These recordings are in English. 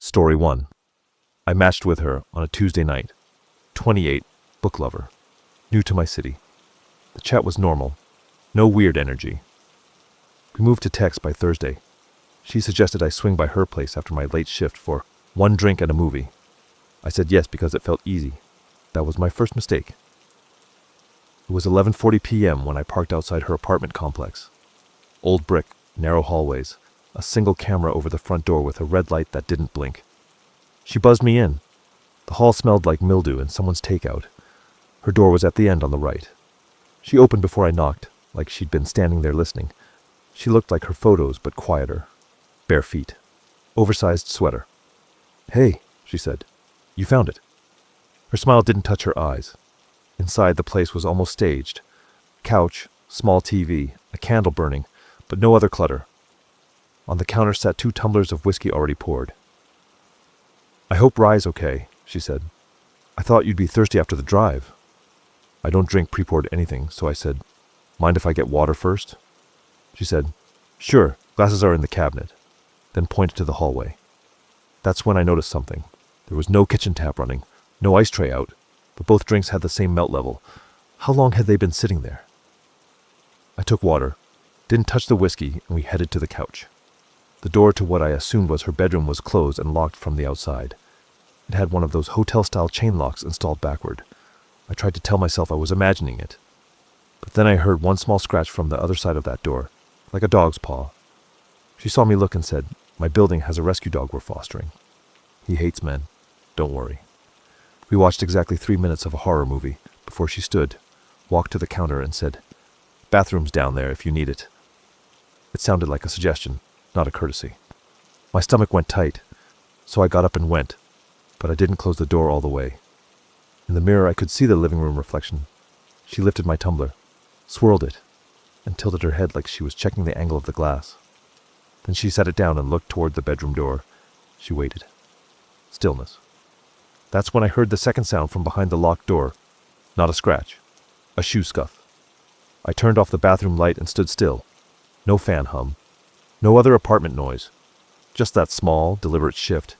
Story 1. I matched with her on a Tuesday night. 28, book lover. New to my city. The chat was normal. No weird energy. We moved to text by Thursday. She suggested I swing by her place after my late shift for one drink and a movie. I said yes because it felt easy. That was my first mistake. It was 11:40 p.m. when I parked outside her apartment complex. Old brick, narrow hallways, a single camera over the front door with a red light that didn't blink. She buzzed me in. The hall smelled like mildew and someone's takeout. Her door was at the end on the right. She opened before I knocked, like she'd been standing there listening. She looked like her photos, but quieter. Bare feet. Oversized sweater. "Hey," she said. "You found it." Her smile didn't touch her eyes. Inside, the place was almost staged. Couch, small TV, a candle burning, but no other clutter. On the counter sat 2 tumblers of whiskey already poured. "I hope Rye's okay," she said. "I thought you'd be thirsty after the drive." I don't drink pre-poured anything, so I said, "Mind if I get water first?" She said, "Sure, glasses are in the cabinet," then pointed to the hallway. That's when I noticed something. There was no kitchen tap running, no ice tray out, but both drinks had the same melt level. How long had they been sitting there? I took water, didn't touch the whiskey, and we headed to the couch. The door to what I assumed was her bedroom was closed and locked from the outside. It had one of those hotel-style chain locks installed backward. I tried to tell myself I was imagining it. But then I heard one small scratch from the other side of that door, like a dog's paw. She saw me look and said, "My building has a rescue dog we're fostering. He hates men. Don't worry." We watched exactly 3 minutes of a horror movie before she stood, walked to the counter and said, "Bathroom's down there if you need it." It sounded like a suggestion, not a courtesy. My stomach went tight, so I got up and went, but I didn't close the door all the way. In the mirror I could see the living room reflection. She lifted my tumbler, swirled it, and tilted her head like she was checking the angle of the glass. Then she set it down and looked toward the bedroom door. She waited. Stillness. That's when I heard the second sound from behind the locked door. Not a scratch. A shoe scuff. I turned off the bathroom light and stood still. No fan hum. No other apartment noise. Just that small, deliberate shift.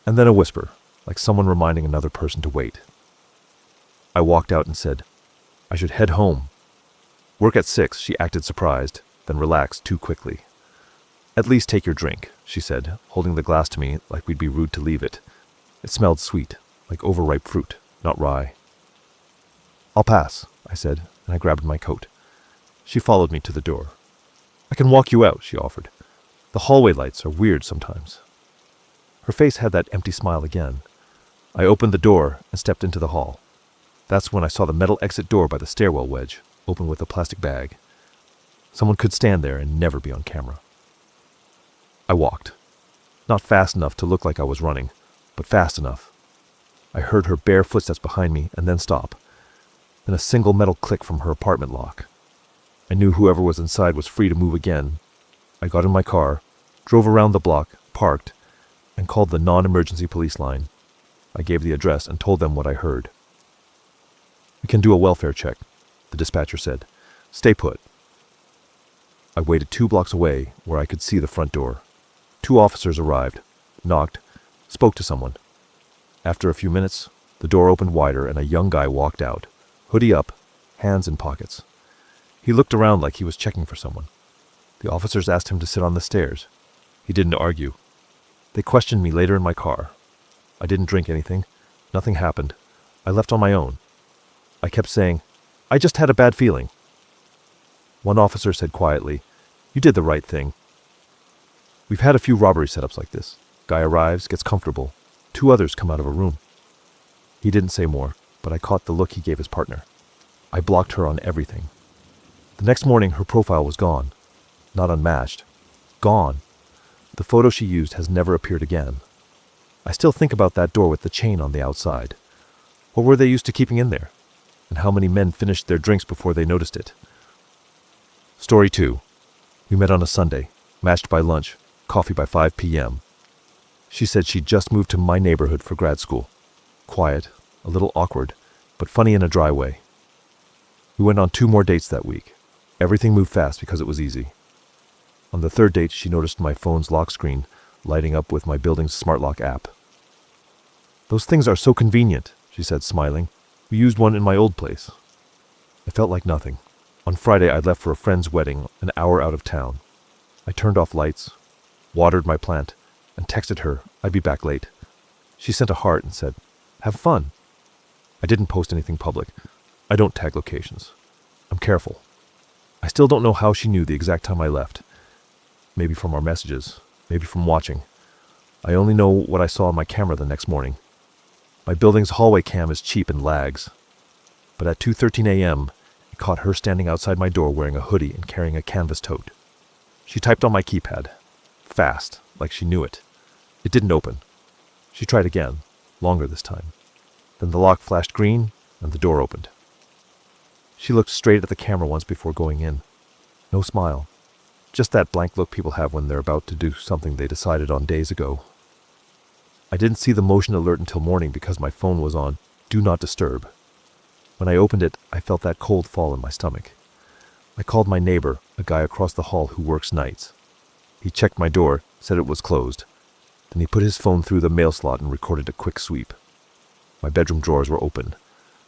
And then a whisper, like someone reminding another person to wait. I walked out and said, "I should head home." "Work at 6, she acted surprised, then relaxed too quickly. "At least take your drink," she said, holding the glass to me like we'd be rude to leave it. It smelled sweet, like overripe fruit, not rye. "I'll pass," I said, and I grabbed my coat. She followed me to the door. "I can walk you out," she offered. "The hallway lights are weird sometimes." Her face had that empty smile again. I opened the door and stepped into the hall. That's when I saw the metal exit door by the stairwell wedge, open with a plastic bag. Someone could stand there and never be on camera. I walked. Not fast enough to look like I was running, but fast enough. I heard her bare footsteps behind me and then stop. Then a single metal click from her apartment lock. I knew whoever was inside was free to move again. I got in my car, drove around the block, parked, and called the non-emergency police line. I gave the address and told them what I heard. "We can do a welfare check," the dispatcher said. "Stay put." I waited 2 blocks away where I could see the front door. 2 officers arrived, knocked, spoke to someone. After a few minutes, the door opened wider and a young guy walked out, hoodie up, hands in pockets. He looked around like he was checking for someone. The officers asked him to sit on the stairs. He didn't argue. They questioned me later in my car. I didn't drink anything. Nothing happened. I left on my own. I kept saying, "I just had a bad feeling." One officer said quietly, "You did the right thing." We've had a few robbery setups like this. Guy arrives, gets comfortable. 2 others come out of a room. He didn't say more, but I caught the look he gave his partner. I blocked her on everything. The next morning, her profile was gone. Not unmatched. Gone. The photo she used has never appeared again. I still think about that door with the chain on the outside. What were they used to keeping in there? And how many men finished their drinks before they noticed it? Story 2. We met on a Sunday, matched by lunch, coffee by 5 p.m. She said she'd just moved to my neighborhood for grad school. Quiet, a little awkward, but funny in a dry way. We went on 2 more dates that week. Everything moved fast because it was easy. On the 3rd date, she noticed my phone's lock screen lighting up with my building's smart lock app. "Those things are so convenient," she said, smiling. "We used one in my old place." I felt like nothing. On Friday, I left for a friend's wedding an hour out of town. I turned off lights, watered my plant, and texted her I'd be back late. She sent a heart and said, "Have fun." I didn't post anything public. I don't tag locations. I'm careful. I still don't know how she knew the exact time I left. Maybe from our messages, maybe from watching. I only know what I saw on my camera the next morning. My building's hallway cam is cheap and lags. But at 2:13 a.m., it caught her standing outside my door wearing a hoodie and carrying a canvas tote. She typed on my keypad, fast, like she knew it. It didn't open. She tried again, longer this time. Then the lock flashed green and the door opened. She looked straight at the camera once before going in. No smile. Just that blank look people have when they're about to do something they decided on days ago. I didn't see the motion alert until morning because my phone was on Do Not Disturb. When I opened it, I felt that cold fall in my stomach. I called my neighbor, a guy across the hall who works nights. He checked my door, said it was closed. Then he put his phone through the mail slot and recorded a quick sweep. My bedroom drawers were open.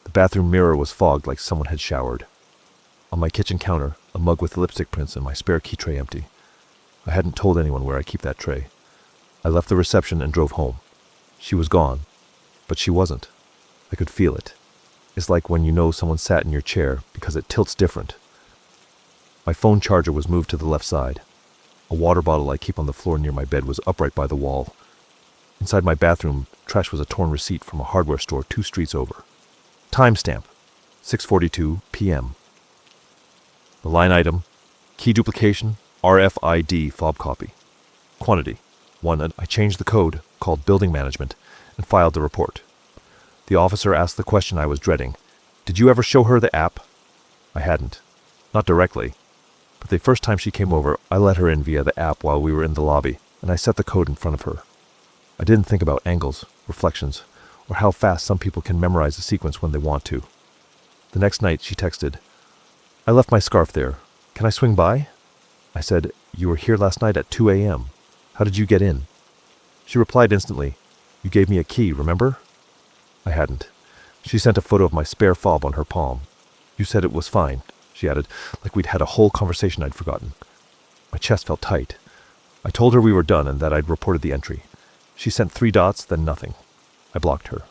The bathroom mirror was fogged like someone had showered. On my kitchen counter, a mug with lipstick prints and my spare key tray empty. I hadn't told anyone where I keep that tray. I left the reception and drove home. She was gone, but she wasn't. I could feel it. It's like when you know someone sat in your chair because it tilts different. My phone charger was moved to the left side. A water bottle I keep on the floor near my bed was upright by the wall. Inside my bathroom, trash was a torn receipt from a hardware store 2 streets over. Timestamp, 6:42 p.m. The line item, key duplication, RFID fob copy. Quantity, 1. I changed the code, called building management, and filed the report. The officer asked the question I was dreading. Did you ever show her the app? I hadn't. Not directly. But the first time she came over, I let her in via the app while we were in the lobby, and I set the code in front of her. I didn't think about angles, reflections, or how fast some people can memorize a sequence when they want to. The next night, she texted, "I left my scarf there. Can I swing by?" I said, "You were here last night at 2 a.m. How did you get in?" She replied instantly, "You gave me a key, remember?" I hadn't. She sent a photo of my spare fob on her palm. "You said it was fine," she added, like we'd had a whole conversation I'd forgotten. My chest felt tight. I told her we were done and that I'd reported the entry. She sent 3 dots, then nothing. I blocked her.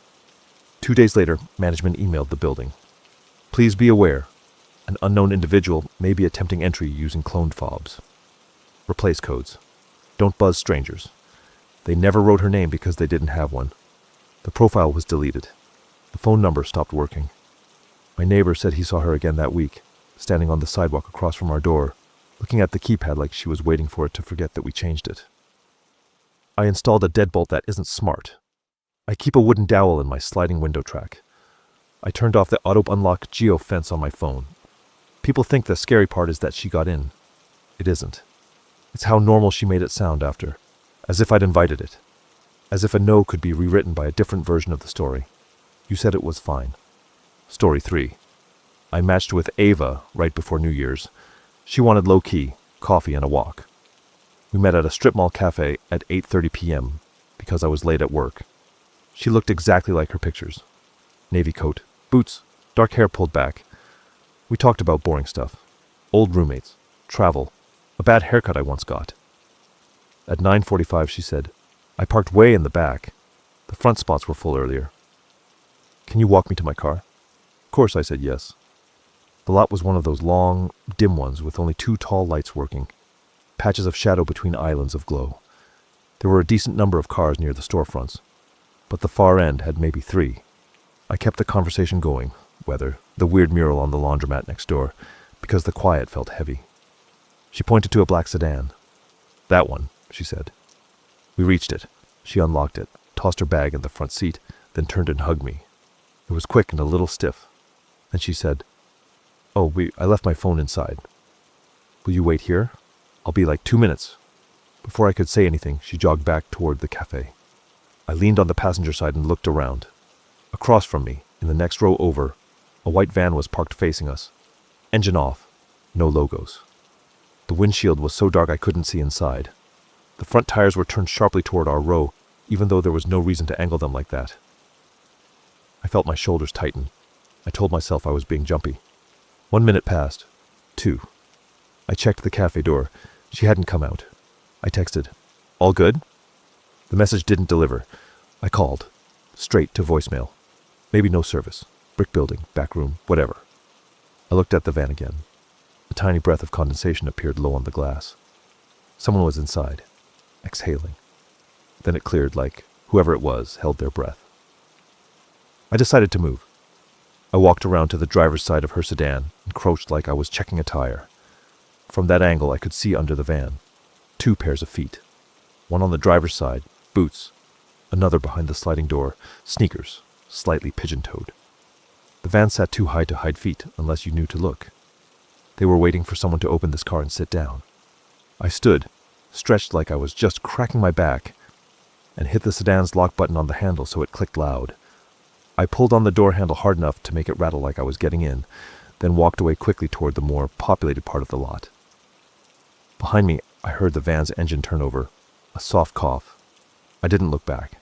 2 days later, management emailed the building. "Please be aware, an unknown individual may be attempting entry using cloned fobs. Replace codes. Don't buzz strangers." They never wrote her name because they didn't have one. The profile was deleted. The phone number stopped working. My neighbor said he saw her again that week, standing on the sidewalk across from our door, looking at the keypad like she was waiting for it to forget that we changed it. I installed a deadbolt that isn't smart. I keep a wooden dowel in my sliding window track. I turned off the auto-unlock geo-fence on my phone. People think the scary part is that she got in. It isn't. It's how normal she made it sound after, as if I'd invited it. As if a no could be rewritten by a different version of the story. You said it was fine. Story 3. I matched with Ava right before New Year's. She wanted low-key, coffee and a walk. We met at a strip mall cafe at 8:30 p.m. because I was late at work. She looked exactly like her pictures. Navy coat, boots, dark hair pulled back. We talked about boring stuff. Old roommates, travel, a bad haircut I once got. At 9:45 she said, "I parked way in the back. The front spots were full earlier. Can you walk me to my car?" Of course I said yes. The lot was one of those long, dim ones with only 2 tall lights working, patches of shadow between islands of glow. There were a decent number of cars near the storefronts, but the far end had maybe 3. I kept the conversation going, weather, the weird mural on the laundromat next door, because the quiet felt heavy. She pointed to a black sedan. "That one," she said. We reached it. She unlocked it, tossed her bag in the front seat, then turned and hugged me. It was quick and a little stiff. Then she said, I left my phone inside. Will you wait here? I'll be like 2 minutes." Before I could say anything, she jogged back toward the cafe. I leaned on the passenger side and looked around. Across from me, in the next row over, a white van was parked facing us. Engine off. No logos. The windshield was so dark I couldn't see inside. The front tires were turned sharply toward our row, even though there was no reason to angle them like that. I felt my shoulders tighten. I told myself I was being jumpy. 1 minute passed. 2. I checked the cafe door. She hadn't come out. I texted, "All good?" The message didn't deliver. I called. Straight to voicemail. Maybe no service. Brick building, back room, whatever. I looked at the van again. A tiny breath of condensation appeared low on the glass. Someone was inside, exhaling. Then it cleared like whoever it was held their breath. I decided to move. I walked around to the driver's side of her sedan and crouched like I was checking a tire. From that angle, I could see under the van. 2 pairs of feet. One on the driver's side, boots. Another behind the sliding door, sneakers, slightly pigeon-toed. The van sat too high to hide feet unless you knew to look. They were waiting for someone to open this car and sit down. I stood, stretched like I was just cracking my back, and hit the sedan's lock button on the handle so it clicked loud. I pulled on the door handle hard enough to make it rattle like I was getting in, then walked away quickly toward the more populated part of the lot. Behind me, I heard the van's engine turn over, a soft cough. I didn't look back.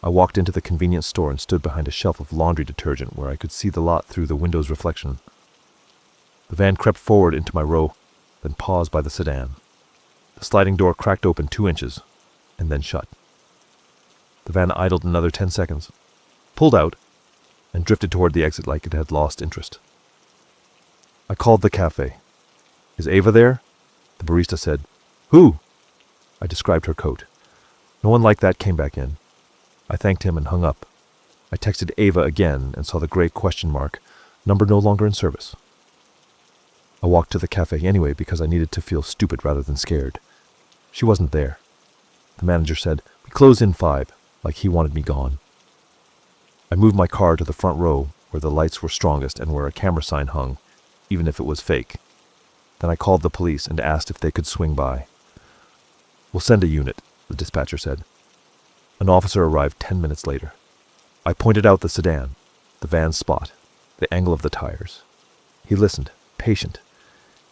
I walked into the convenience store and stood behind a shelf of laundry detergent where I could see the lot through the window's reflection. The van crept forward into my row, then paused by the sedan. The sliding door cracked open 2 inches, and then shut. The van idled another 10 seconds, pulled out, and drifted toward the exit like it had lost interest. I called the cafe. "Is Ava there?" The barista said, "Who?" I described her coat. No one like that came back in. I thanked him and hung up. I texted Ava again and saw the gray question mark, number no longer in service. I walked to the cafe anyway because I needed to feel stupid rather than scared. She wasn't there. The manager said, "We close in 5, like he wanted me gone. I moved my car to the front row where the lights were strongest and where a camera sign hung, even if it was fake. Then I called the police and asked if they could swing by. "We'll send a unit," the dispatcher said. An officer arrived 10 minutes later. I pointed out the sedan, the van's spot, the angle of the tires. He listened, patient.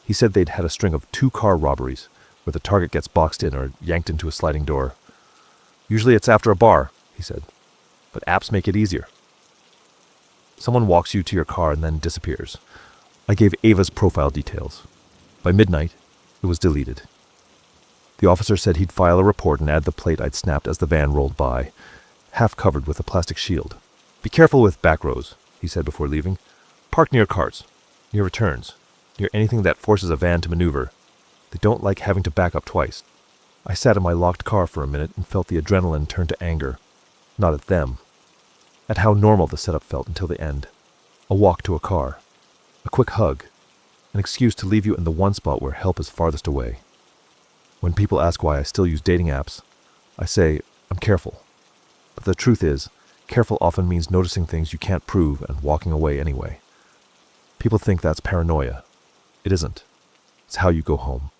He said they'd had a string of 2 car robberies where the target gets boxed in or yanked into a sliding door. "Usually it's after a bar," he said, "but apps make it easier. Someone walks you to your car and then disappears." I gave Ava's profile details. By midnight, it was deleted. The officer said he'd file a report and add the plate I'd snapped as the van rolled by, half covered with a plastic shield. "Be careful with back rows," he said before leaving. "Park near carts, near returns, near anything that forces a van to maneuver. They don't like having to back up twice." I sat in my locked car for a minute and felt the adrenaline turn to anger. Not at them. At how normal the setup felt until the end. A walk to a car. A quick hug. An excuse to leave you in the one spot where help is farthest away. When people ask why I still use dating apps, I say, I'm careful. But the truth is, careful often means noticing things you can't prove and walking away anyway. People think that's paranoia. It isn't. It's how you go home.